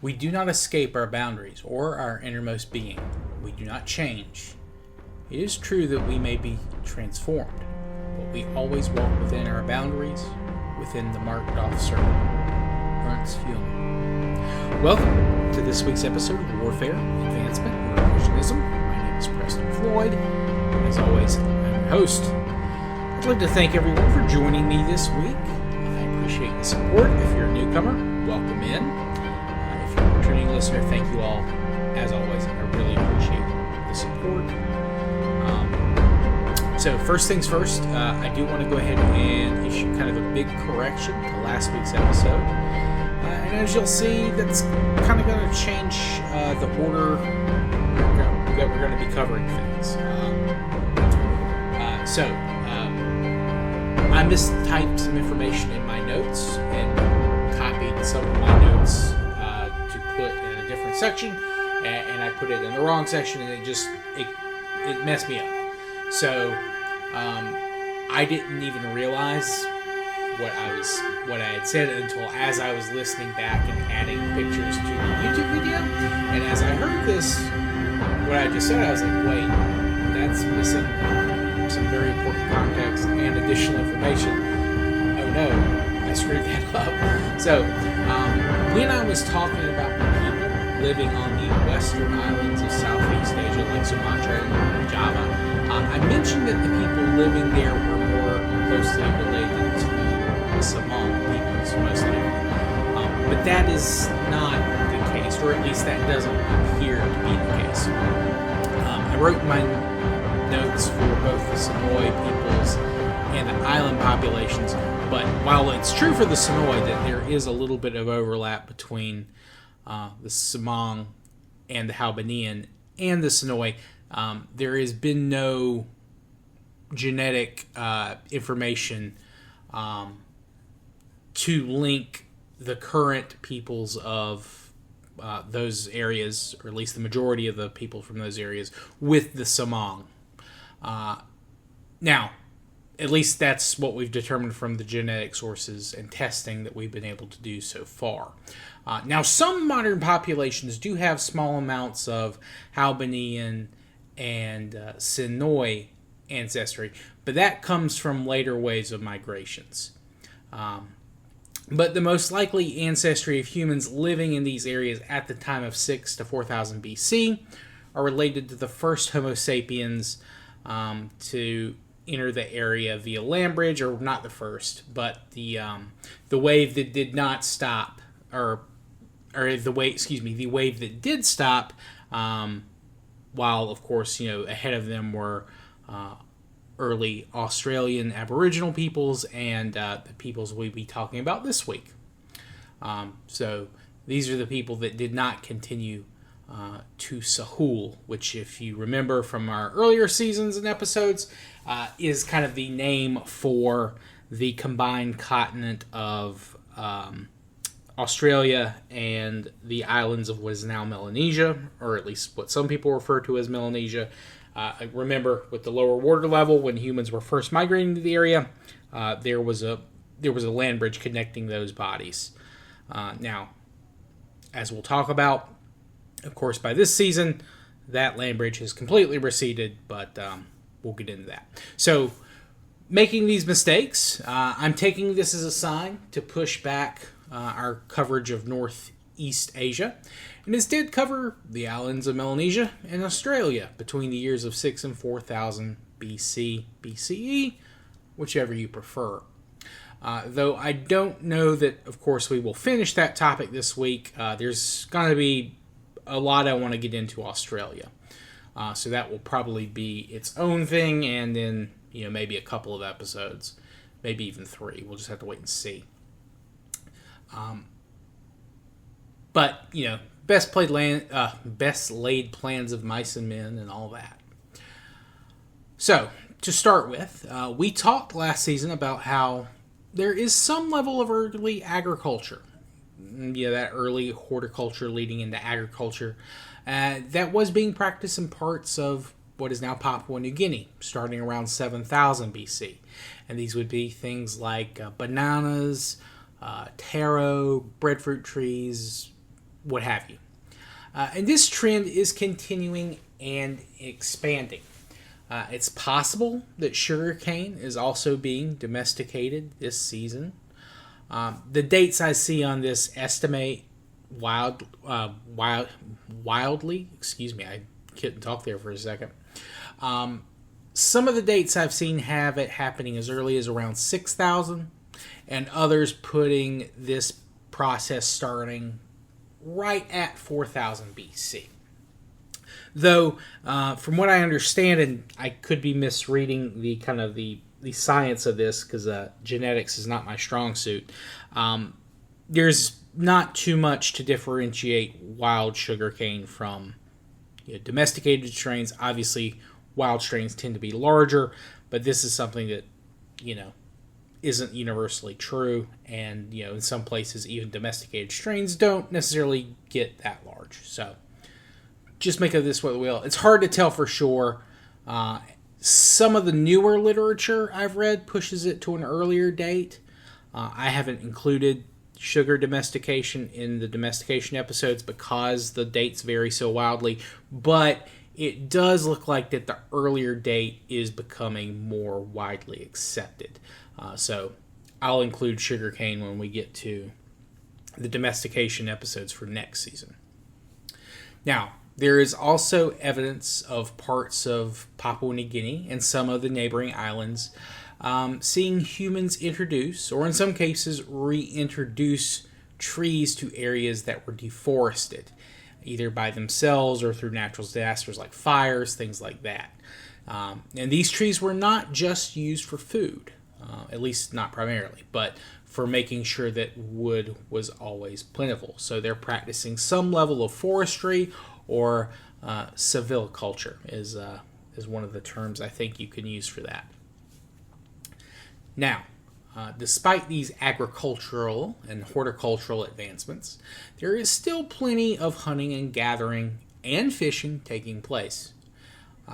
We do not escape our boundaries or our innermost being. We do not change. It is true that we may be transformed, but we always walk within our boundaries, within the marked off circle. Ernst Jung. Welcome to this week's episode of Warfare, Advancement, and Revisionism. My name is Preston Floyd. As always, I'm your host. I'd like to thank everyone for joining me this week. I appreciate the support. If you're a newcomer, welcome in. If you're a returning listener, thank you all. As always, I really appreciate the support. So first things first, I do want to go ahead and issue kind of a big correction to last week's episode. And as you'll see, that's kind of going to change the order that we're going to be covering things. I mistyped some information in my notes and copied some of my notes to put in a different section, and I put it in the wrong section, and it messed me up. So I didn't even realize what I had said until as I was listening back and adding pictures to the YouTube video. And as I heard this, what I just said, I was like, wait, that's missing some very important context and additional information. Oh no, I screwed that up. So when I was talking about the people living on the western islands of Southeast Asia, like Sumatra and Java, I mentioned that the people living there were more closely related to the Samang peoples, most likely. But that is not the case, or at least that doesn't appear to be the case. I wrote my notes for both the Sonoy peoples and the island populations, but while it's true for the Sonoy that there is a little bit of overlap between the Samang and the Halbanian and the Sonoy, there has been no genetic information to link the current peoples of those areas, or at least the majority of the people from those areas, with the Samang. Now, at least that's what we've determined from the genetic sources and testing that we've been able to do so far. Now, some modern populations do have small amounts of Halbanian and Sonoy ancestry, but that comes from later waves of migrations. But the most likely ancestry of humans living in these areas at the time of 6 to 4000 BC are related to the first Homo sapiens to enter the area via land bridge, or not the first, but the wave that did not stop, or the wave that did stop, while of course ahead of them were early Australian Aboriginal peoples and the peoples we'll be talking about this week. So these are the people that did not continue to Sahul, which, if you remember from our earlier seasons and episodes, is kind of the name for the combined continent of Australia and the islands of what is now Melanesia, or at least what some people refer to as Melanesia. Remember, with the lower water level, when humans were first migrating to the area, there was a land bridge connecting those bodies. Now, as we'll talk about, of course, by this season, that land bridge has completely receded, but we'll get into that. So, making these mistakes, I'm taking this as a sign to push back our coverage of Northeast Asia, and instead cover the islands of Melanesia and Australia between the years of 6 and 4000 BC, BCE, whichever you prefer. Though I don't know that, of course, we will finish that topic this week. There's going to be a lot I want to get into Australia. So that will probably be its own thing, and then maybe a couple of episodes, maybe even 3. We'll just have to wait and see. But best laid plans of mice and men and all that. So to start with, we talked last season about how there is some level of early agriculture. That early horticulture leading into agriculture that was being practiced in parts of what is now Papua New Guinea, starting around 7000 BC. And these would be things like bananas, taro, breadfruit trees, what have you. And this trend is continuing and expanding. It's possible that sugarcane is also being domesticated this season. The dates I see on this estimate wildly. Excuse me, I couldn't talk there for a second. Some of the dates I've seen have it happening as early as around 6,000, and others putting this process starting right at 4,000 BC. Though, from what I understand, and I could be misreading the kind of the science of this because genetics is not my strong suit, there's not too much to differentiate wild sugarcane from domesticated strains. Obviously, wild strains tend to be larger, but this is something that, isn't universally true. And, in some places, even domesticated strains don't necessarily get that large. So, just make of this what you will. It's hard to tell for sure. Some of the newer literature I've read pushes it to an earlier date. I haven't included sugar domestication in the domestication episodes because the dates vary so wildly, but it does look like that the earlier date is becoming more widely accepted. So I'll include sugarcane when we get to the domestication episodes for next season. Now, there is also evidence of parts of Papua New Guinea and some of the neighboring islands seeing humans introduce, or in some cases reintroduce, trees to areas that were deforested, either by themselves or through natural disasters like fires, things like that. And these trees were not just used for food, at least not primarily, but for making sure that wood was always plentiful. So they're practicing some level of forestry, or silviculture is one of the terms I think you can use for that. Now, despite these agricultural and horticultural advancements, there is still plenty of hunting and gathering and fishing taking place.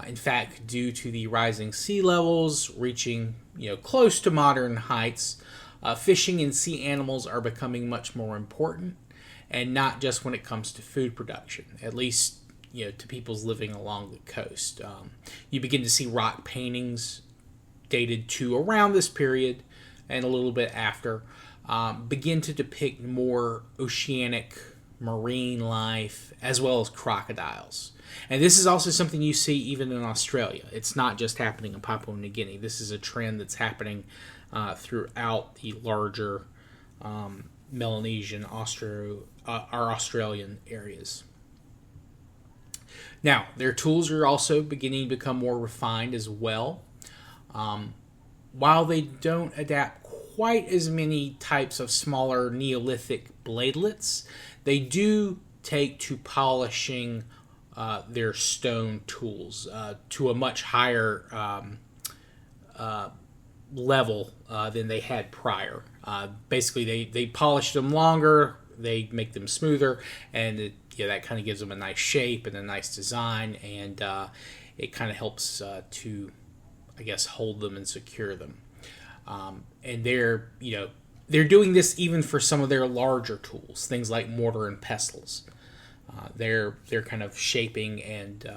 In fact, due to the rising sea levels reaching close to modern heights, fishing and sea animals are becoming much more important, and not just when it comes to food production, at least to people's living along the coast. You begin to see rock paintings dated to around this period and a little bit after begin to depict more oceanic marine life as well as crocodiles. And this is also something you see even in Australia. It's not just happening in Papua New Guinea. This is a trend that's happening throughout the larger Melanesian, Australian areas. Now, their tools are also beginning to become more refined as well. While they don't adapt quite as many types of smaller Neolithic bladelets, they do take to polishing their stone tools to a much higher level than they had prior. Basically, they polish them longer, they make them smoother, and that kind of gives them a nice shape and a nice design, and it kind of helps to, I guess, hold them and secure them. And they're doing this even for some of their larger tools, things like mortar and pestles. They're kind of shaping and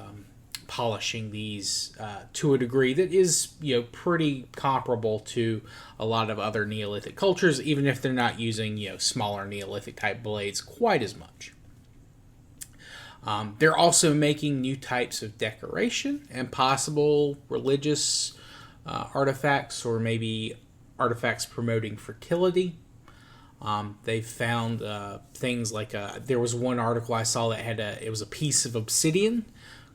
polishing these to a degree that is pretty comparable to a lot of other Neolithic cultures, even if they're not using smaller Neolithic type blades quite as much. They're also making new types of decoration and possible religious artifacts, or maybe artifacts promoting fertility. They've found things like there was one article I saw that had it was a piece of obsidian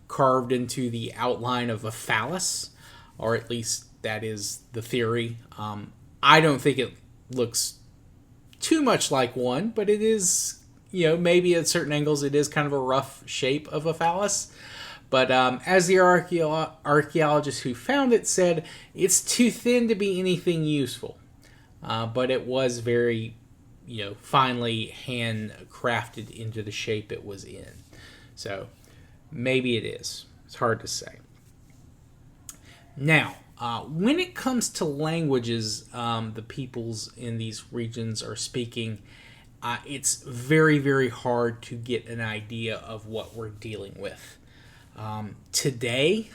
carved into the outline of a phallus, or at least that is the theory. I don't think it looks too much like one, but it is, maybe at certain angles it is kind of a rough shape of a phallus. But as the archaeologist who found it said, it's too thin to be anything useful. But it was very, finely handcrafted into the shape it was in. So maybe it is. It's hard to say. Now, when it comes to languages the peoples in these regions are speaking, it's very, very hard to get an idea of what we're dealing with. Today,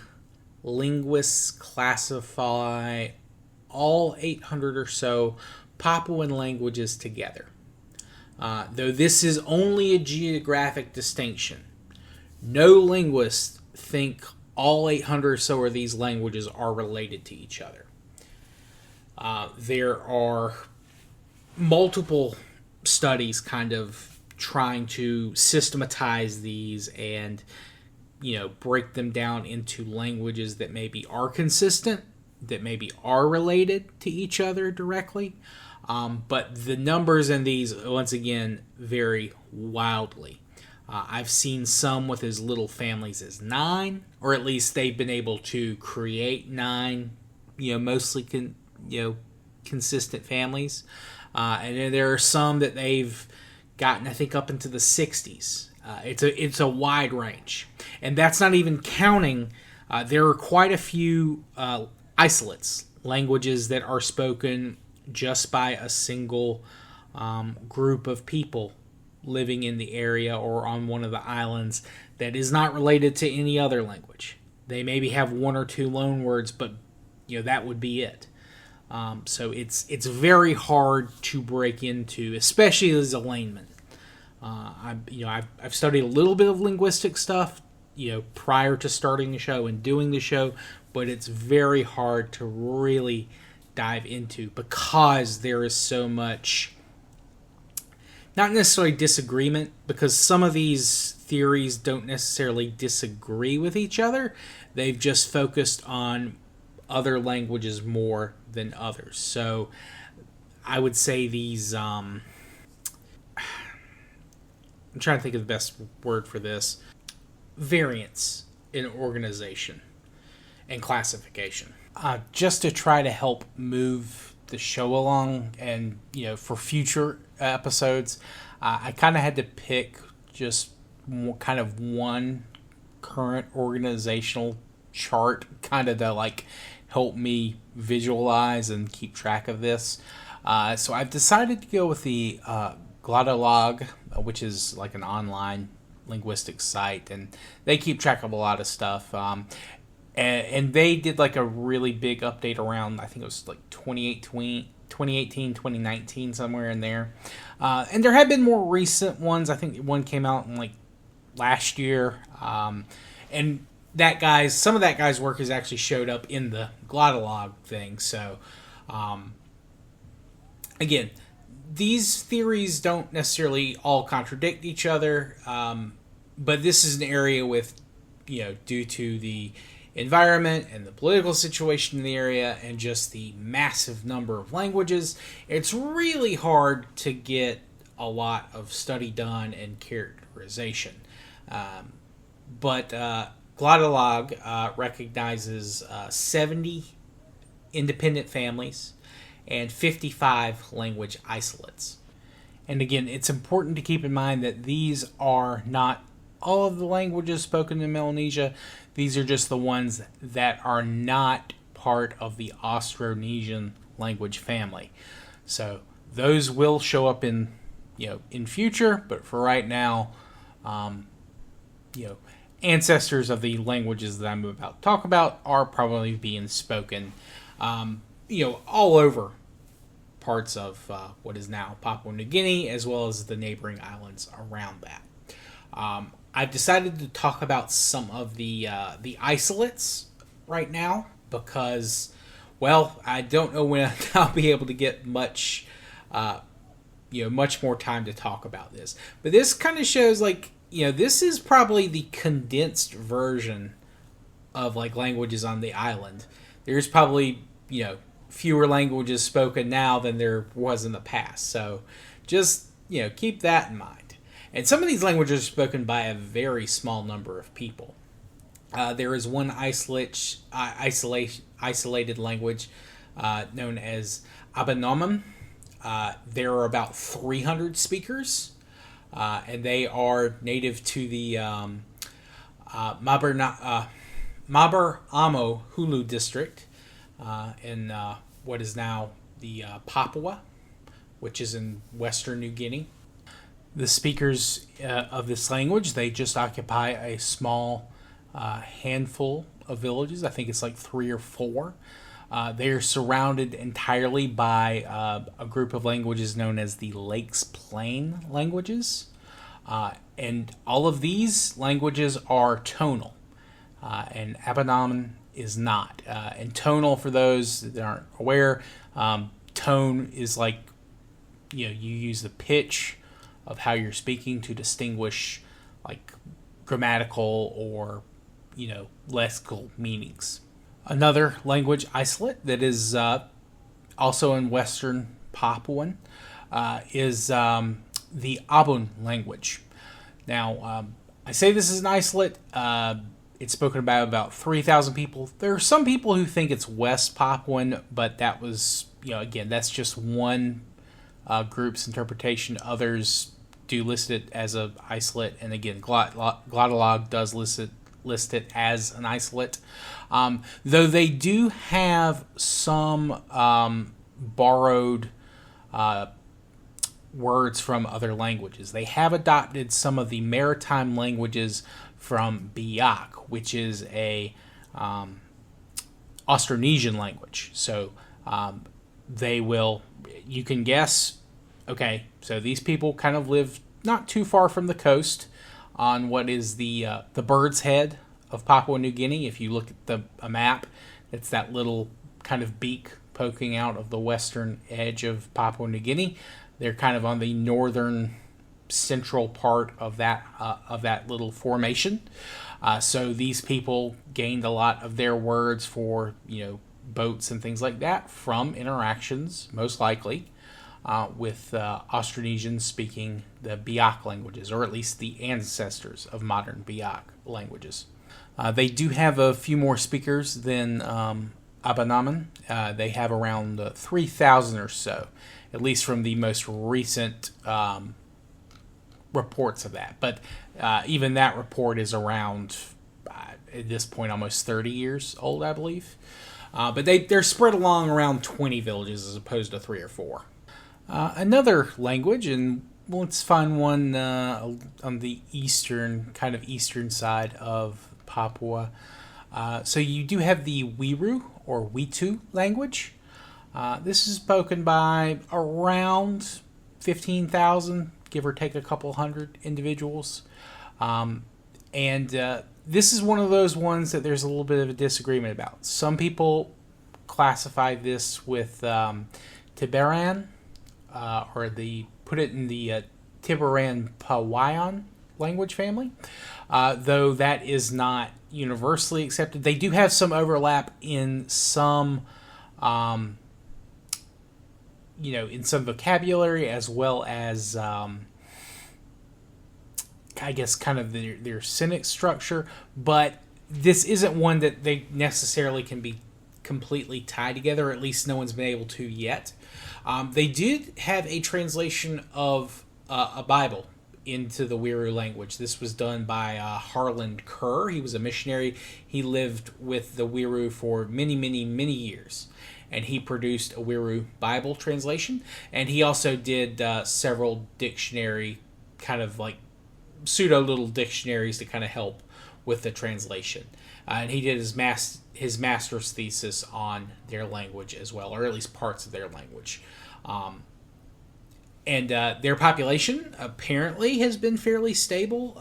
linguists classify all 800 or so Papuan languages together. Though this is only a geographic distinction, no linguists think all 800 or so of these languages are related to each other. There are multiple studies kind of trying to systematize these and, break them down into languages that maybe are consistent, that maybe are related to each other directly. But the numbers in these, once again, vary wildly. I've seen some with as little families as 9, or at least they've been able to create 9, mostly consistent families. And then there are some that they've gotten, I think, up into the 60s. It's a wide range. And that's not even counting, there are quite a few isolates, languages that are spoken just by a single group of people living in the area or on one of the islands that is not related to any other language. They maybe have 1 or 2 loan words, but that would be it. So it's very hard to break into, especially as a layman. I've studied a little bit of linguistic stuff, prior to starting the show and doing the show, but it's very hard to really dive into because there is so much, not necessarily disagreement, because some of these theories don't necessarily disagree with each other. They've just focused on other languages more than others. So I would say these, I'm trying to think of the best word for this, variants in organization and classification. Just to try to help move the show along and, for future episodes, I kind of had to pick just kind of one current organizational chart kind of to help me visualize and keep track of this. So I've decided to go with the Glottolog, which is like an online linguistics site, and they keep track of a lot of stuff. And they did a really big update around, I think it was 2018, 2019, somewhere in there. And there have been more recent ones. I think one came out in last year. And some of that guy's work has actually showed up in the Glottolog thing. So, again, these theories don't necessarily all contradict each other. But this is an area with, due to the environment and the political situation in the area and just the massive number of languages, it's really hard to get a lot of study done and characterization. But Glottolog recognizes 70 independent families and 55 language isolates. And again, it's important to keep in mind that these are not all of the languages spoken in Melanesia. These are just the ones that are not part of the Austronesian language family. So those will show up in future, but for right now, ancestors of the languages that I'm about to talk about are probably being spoken, all over parts of what is now Papua New Guinea, as well as the neighboring islands around that. I've decided to talk about some of the isolates right now because, I don't know when I'll be able to get much more time to talk about this. But this kind of shows this is probably the condensed version of languages on the island. There's probably, fewer languages spoken now than there was in the past. So just, keep that in mind. And some of these languages are spoken by a very small number of people. There is one isolated language known as Abanomam. There are about 300 speakers, and they are native to the Maber Amo Hulu district in what is now the Papua, which is in western New Guinea. The speakers of this language, they just occupy a small handful of villages. I think it's like 3 or 4. They are surrounded entirely by a group of languages known as the Lakes Plain languages. And all of these languages are tonal, and Abanaman is not. And tonal, for those that aren't aware, tone is like, you use the pitch of how you're speaking to distinguish like grammatical or lexical meanings. Another language isolate that is also in Western Papuan is the Abun language. Now, I say this is an isolate. It's spoken by about 3,000 people. There are some people who think it's West Papuan, but that was, again, that's just one group's interpretation. Others do list it as an isolate, and again, Glottolog does list it as an isolate. Though they do have some borrowed words from other languages. They have adopted some of the maritime languages from Biak, which is a Austronesian language. So you can guess, okay, so these people kind of live not too far from the coast on what is the bird's head of Papua New Guinea. If you look at a map, it's that little kind of beak poking out of the western edge of Papua New Guinea. They're kind of on the northern central part of that little formation. So these people gained a lot of their words for boats and things like that from interactions, most likely, with Austronesians speaking the Biak languages, or at least the ancestors of modern Biak languages. They do have a few more speakers than Abanaman. They have around 3,000 or so, at least from the most recent reports of that. But even that report is around, at this point, almost 30 years old, I believe. But they're spread along around 20 villages as opposed to 3 or 4. Another language, and let's find one on the eastern side of Papua. So you do have the Wiru or Witu language. This is spoken by around 15,000, give or take a couple hundred individuals. And this is one of those ones that there's a little bit of a disagreement about. Some people classify this with Tiberan, or put it in the Tiberan Papuan language family, though that is not universally accepted. They do have some overlap in some, in some vocabulary, as well as, I guess, kind of their sentence structure. But this isn't one that they necessarily can be completely tied together. At least no one's been able to yet. They did have a translation of a Bible into the Wiru language. This was done by Harland Kerr. He was a missionary. He lived with the Wiru for many, many, many years. And he produced a Wiru Bible translation. And he also did several dictionary, kind of like pseudo little dictionaries to kind of help with the translation. And he did his master's thesis on their language as well, or at least parts of their language. And their population apparently has been fairly stable.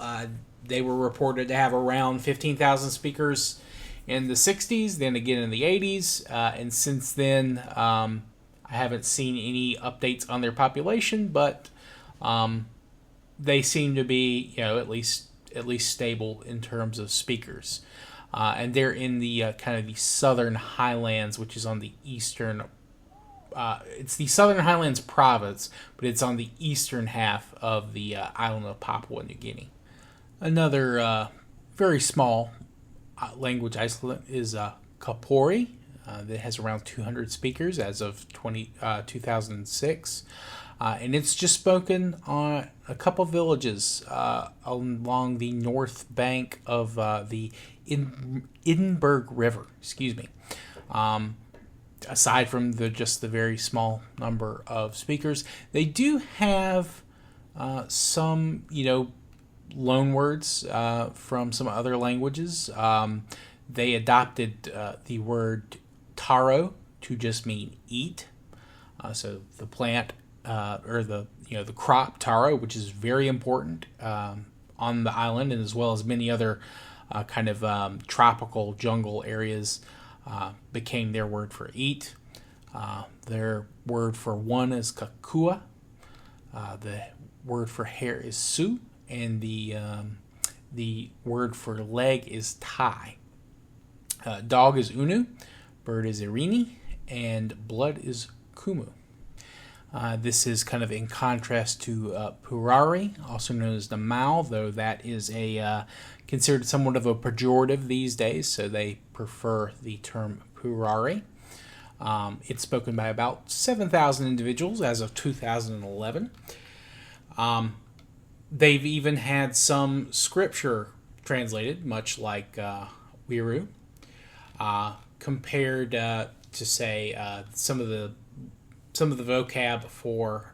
They were reported to have around 15,000 speakers in the 60s, then again in the 80s. And since then, I haven't seen any updates on their population, but they seem to be, at least stable in terms of speakers. And they're in the kind of the Southern Highlands, which is on the eastern. It's the Southern Highlands province, but it's on the eastern half of the island of Papua New Guinea. Another very small language isolate is Kapori, that has around 200 speakers as of 2006. And it's just spoken on a couple villages along the north bank of the Edinburgh River. Aside from the very small number of speakers, they do have some, loan words from some other languages. They adopted the word taro to just mean eat. So the plant or the crop taro, which is very important on the island, and as well as many other kind of tropical jungle areas, became their word for eat. Their word for one is kakua. The word for hair is su, and the word for leg is tai. Dog is unu, bird is irini, and blood is kumu. This is kind of in contrast to purari, also known as the Mao, though that is considered somewhat of a pejorative these days, so they prefer the term purari. It's spoken by about 7,000 individuals as of 2011. They've even had some scripture translated, much like Wiru, compared to say some of the vocab for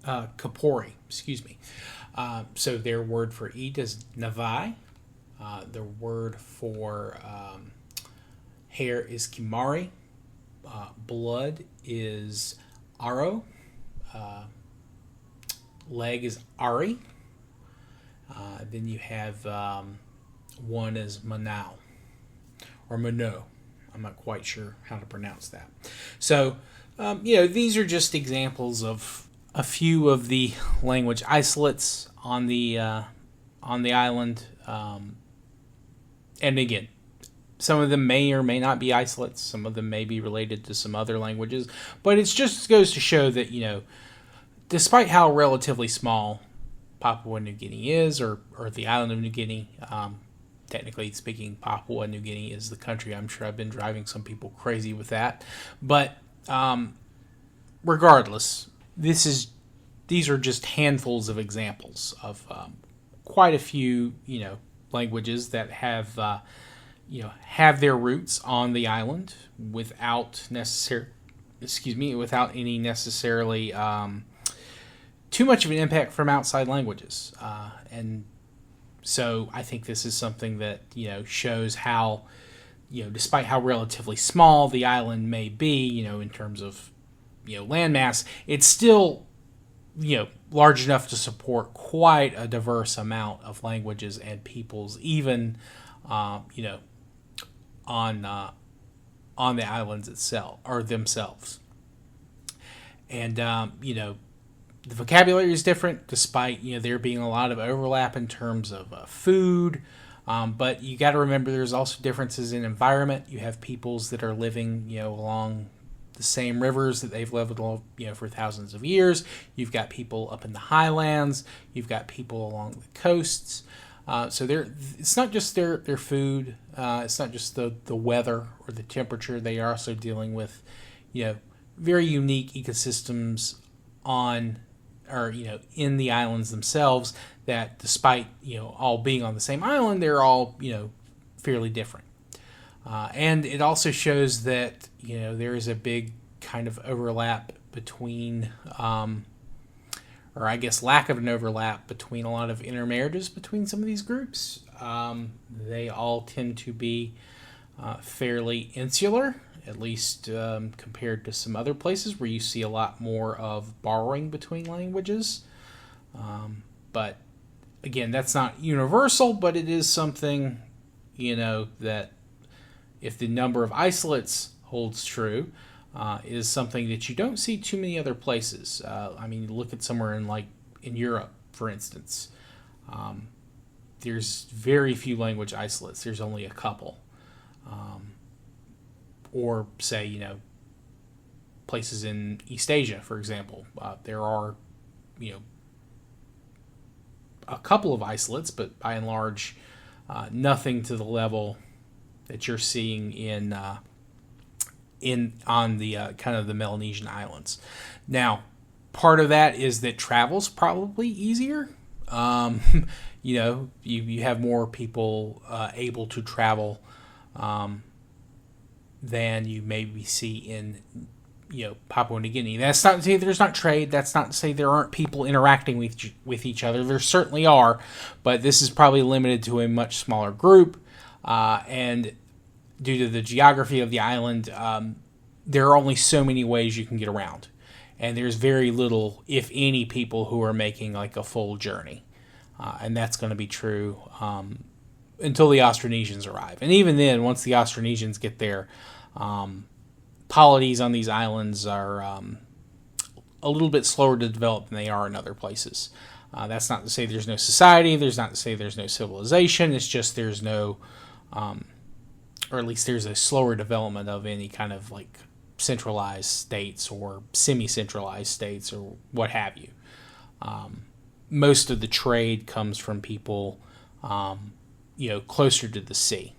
kapori. Excuse me. So their word for eat is navai. The word for hair is kimari. Blood is aro. Leg is ari. Then you have one is manao or mano. I'm not quite sure how to pronounce that. So, these are just examples of a few of the language isolates on the island. And again, some of them may or may not be isolates. Some of them may be related to some other languages. But it just goes to show that, despite how relatively small Papua New Guinea is, or the island of New Guinea, technically speaking, Papua New Guinea is the country. I'm sure I've been driving some people crazy with that. But regardless, these are just handfuls of examples of quite a few, languages that have their roots on the island without any necessarily too much of an impact from outside languages. And so I think this is something that, shows how, despite how relatively small the island may be, in terms of, landmass, it's still, large enough to support quite a diverse amount of languages and peoples, even, on the islands itself or themselves. And, the vocabulary is different, despite there being a lot of overlap in terms of food. But you got to remember, there's also differences in environment. You have peoples that are living, along the same rivers that they've lived, for thousands of years. You've got people up in the highlands. You've got people along the coasts. So it's not just their food. It's not just the weather or the temperature. They are also dealing with, very unique ecosystems in the islands themselves, that despite, all being on the same island, they're all, fairly different. And it also shows that, there is a big kind of overlap between, or I guess lack of an overlap between a lot of intermarriages between some of these groups. They all tend to be fairly insular, at least compared to some other places where you see a lot more of borrowing between languages. But again, that's not universal, but it is something, that if the number of isolates holds true, is something that you don't see too many other places. Look at somewhere in Europe, for instance. There's very few language isolates. There's only a couple. Or say, places in East Asia, for example. There are, a couple of isolates, but by and large, nothing to the level that you're seeing on the kind of the Melanesian islands. Now, part of that is that travel's probably easier. You have more people able to travel than you maybe see in, Papua New Guinea. That's not to say there's not trade. That's not to say there aren't people interacting with each other. There certainly are, but this is probably limited to a much smaller group, and due to the geography of the island, there are only so many ways you can get around, and there's very little, if any, people who are making like a full journey, and that's going to be true until the Austronesians arrive. And even then, once the Austronesians get there, polities on these islands are a little bit slower to develop than they are in other places. That's not to say there's no society. There's not to say there's no civilization. It's just there's no, or at least there's a slower development of any kind of like centralized states or semi-centralized states or what have you. Most of the trade comes from people, closer to the sea.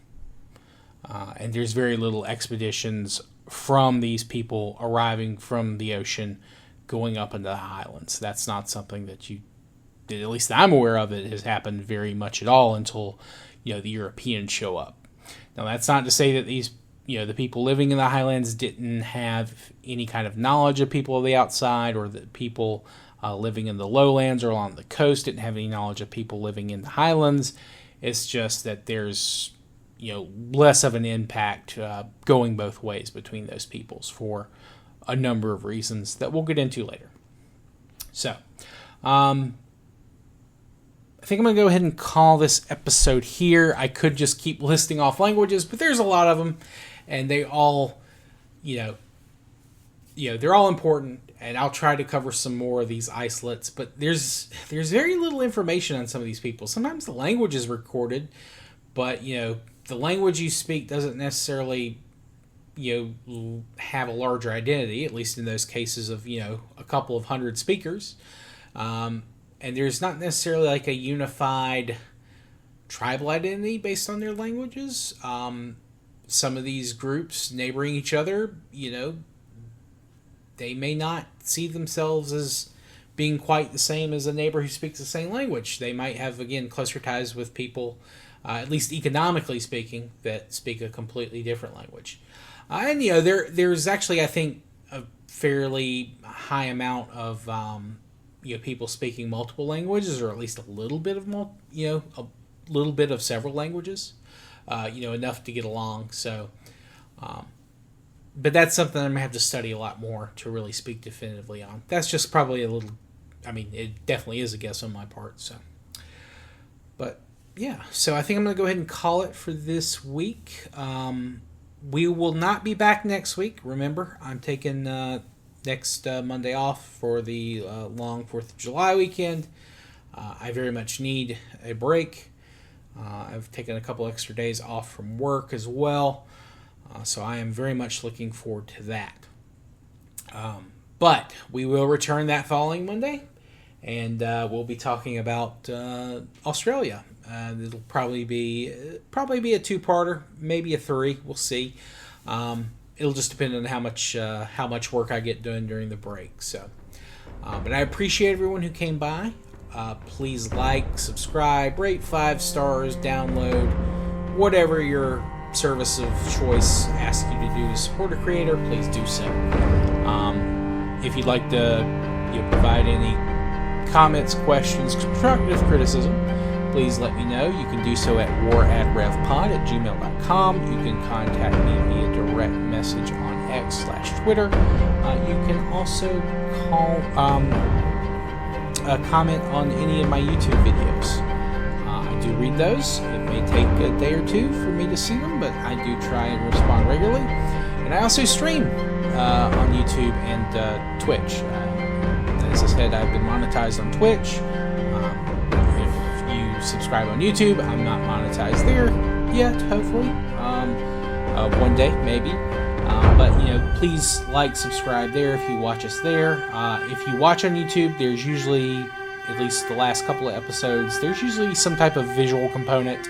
And there's very little expeditions from these people arriving from the ocean going up into the highlands. That's not something that at least I'm aware of, it has happened very much at all until, the Europeans show up. Now, that's not to say that these, the people living in the highlands didn't have any kind of knowledge of people of the outside, or that people living in the lowlands or along the coast didn't have any knowledge of people living in the highlands. It's just that there's less of an impact going both ways between those peoples for a number of reasons that we'll get into later. So, I think I'm going to go ahead and call this episode here. I could just keep listing off languages, but there's a lot of them, and they all, they're all important, and I'll try to cover some more of these isolates, but there's very little information on some of these people. Sometimes the language is recorded, but, the language you speak doesn't necessarily, have a larger identity, at least in those cases of, a couple of hundred speakers. And there's not necessarily like a unified tribal identity based on their languages. Some of these groups neighboring each other, they may not see themselves as being quite the same as a neighbor who speaks the same language. They might have, again, closer ties with people, at least economically speaking, that speak a completely different language. And, there's actually, I think, a fairly high amount of, people speaking multiple languages, or at least a little bit of, a little bit of several languages, enough to get along. So, but that's something I'm going to have to study a lot more to really speak definitively on. That's just probably it definitely is a guess on my part. So, but yeah, so I think I'm going to go ahead and call it for this week. We will not be back next week. Remember, I'm taking next Monday off for the long 4th of July weekend. I very much need a break. I've taken a couple extra days off from work as well. So I am very much looking forward to that. But we will return that following Monday, and we'll be talking about Australia. It'll probably be a 2-parter, maybe a 3. We'll see. It'll just depend on how much work I get done during the break. So, but I appreciate everyone who came by. Please like, subscribe, rate 5 stars, download, whatever your service of choice asks you to do to support a creator, please do so. If you'd like to provide any comments, questions, constructive criticism, please let me know. You can do so at waradrevpod@gmail.com. You can contact me via direct message on X/Twitter. You can also comment on any of my YouTube videos. I do read those. It may take a day or two for me to see them, but I do try and respond regularly. And I also stream on YouTube and Twitch. As I said, I've been monetized on Twitch. If you subscribe on YouTube, I'm not monetized there yet, hopefully. One day, maybe. But, please like, subscribe there if you watch us there. If you watch on YouTube, there's usually, at least the last couple of episodes, there's usually some type of visual component,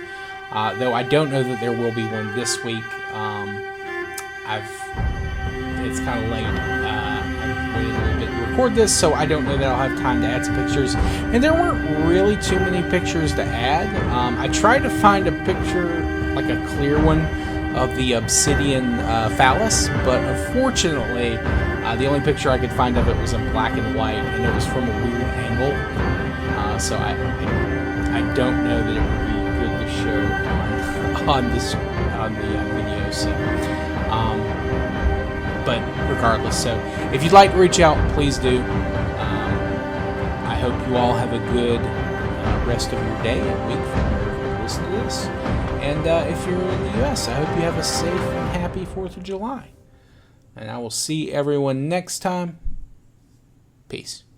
though I don't know that there will be one this week. It's kind of late. I waited a little bit to record this, so I don't know that I'll have time to add some pictures. And there weren't really too many pictures to add. I tried to find a picture, like a clear one, of the obsidian phallus, but unfortunately, the only picture I could find of it was in black and white, and it was from a weird angle. So I don't know that it would be good to show on the video. So, but regardless, so if you'd like to reach out, please do. I hope you all have a good rest of your day and week from wherever you listen to this. And if you're in the U.S., I hope you have a safe and happy 4th of July. And I will see everyone next time. Peace.